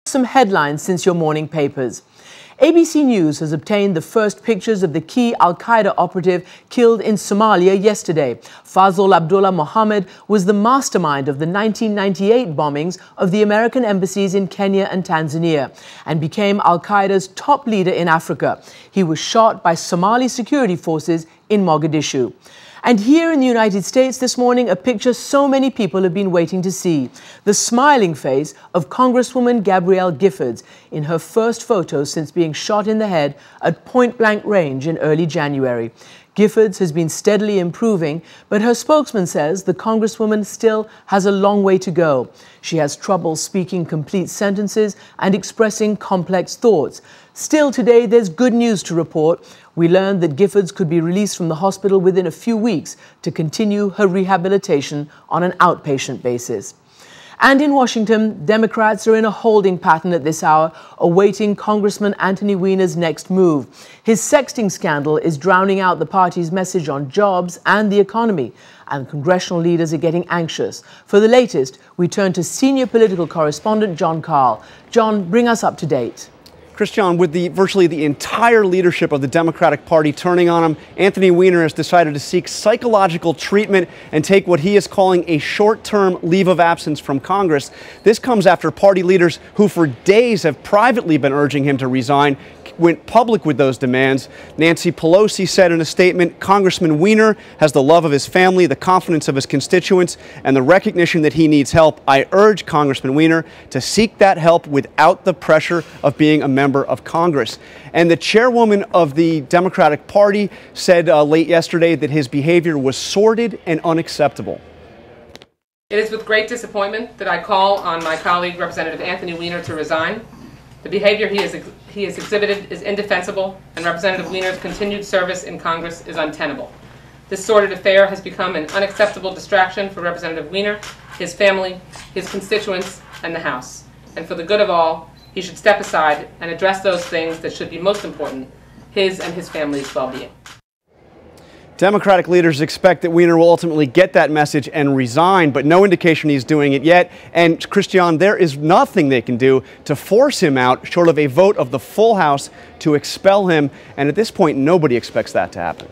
Some headlines since your morning papers. ABC News has obtained the first pictures of the key al-Qaeda operative killed in Somalia yesterday. Fazl Abdullah Mohammed was the mastermind of the 1998 bombings of the American embassies in Kenya and Tanzania and became al-Qaeda's top leader in Africa. He was shot by Somali security forces in Mogadishu. And here in the United States this morning, a picture so many people have been waiting to see. The smiling face of Congresswoman Gabrielle Giffords in her first photo since being shot in the head at point-blank range in early January. Giffords has been steadily improving, but her spokesman says the Congresswoman still has a long way to go. She has trouble speaking complete sentences and expressing complex thoughts. Still today, there's good news to report. We learned that Giffords could be released from the hospital within a few weeks to continue her rehabilitation on an outpatient basis. And in Washington, Democrats are in a holding pattern at this hour, awaiting Congressman Anthony Weiner's next move. His sexting scandal is drowning out the party's message on jobs and the economy, and congressional leaders are getting anxious. For the latest, we turn to senior political correspondent John Carl. John, bring us up to date. Christian, with virtually the entire leadership of the Democratic Party turning on him, Anthony Weiner has decided to seek psychological treatment and take what he is calling a short-term leave of absence from Congress. This comes after party leaders who for days have privately been urging him to resign went public with those demands. Nancy Pelosi said in a statement, Congressman Weiner has the love of his family, the confidence of his constituents, and the recognition that he needs help. I urge Congressman Weiner to seek that help without the pressure of being a member of Congress. And the chairwoman of the Democratic Party said late yesterday that his behavior was sordid and unacceptable. It is with great disappointment that I call on my colleague, Representative Anthony Weiner, to resign. The behavior he has exhibited is indefensible, and Representative Weiner's continued service in Congress is untenable. This sordid affair has become an unacceptable distraction for Representative Weiner, his family, his constituents, and the House. And for the good of all, he should step aside and address those things that should be most important, his and his family's well-being. Democratic leaders expect that Weiner will ultimately get that message and resign, but no indication he's doing it yet. And Christian, there is nothing they can do to force him out short of a vote of the full House to expel him. And at this point, nobody expects that to happen.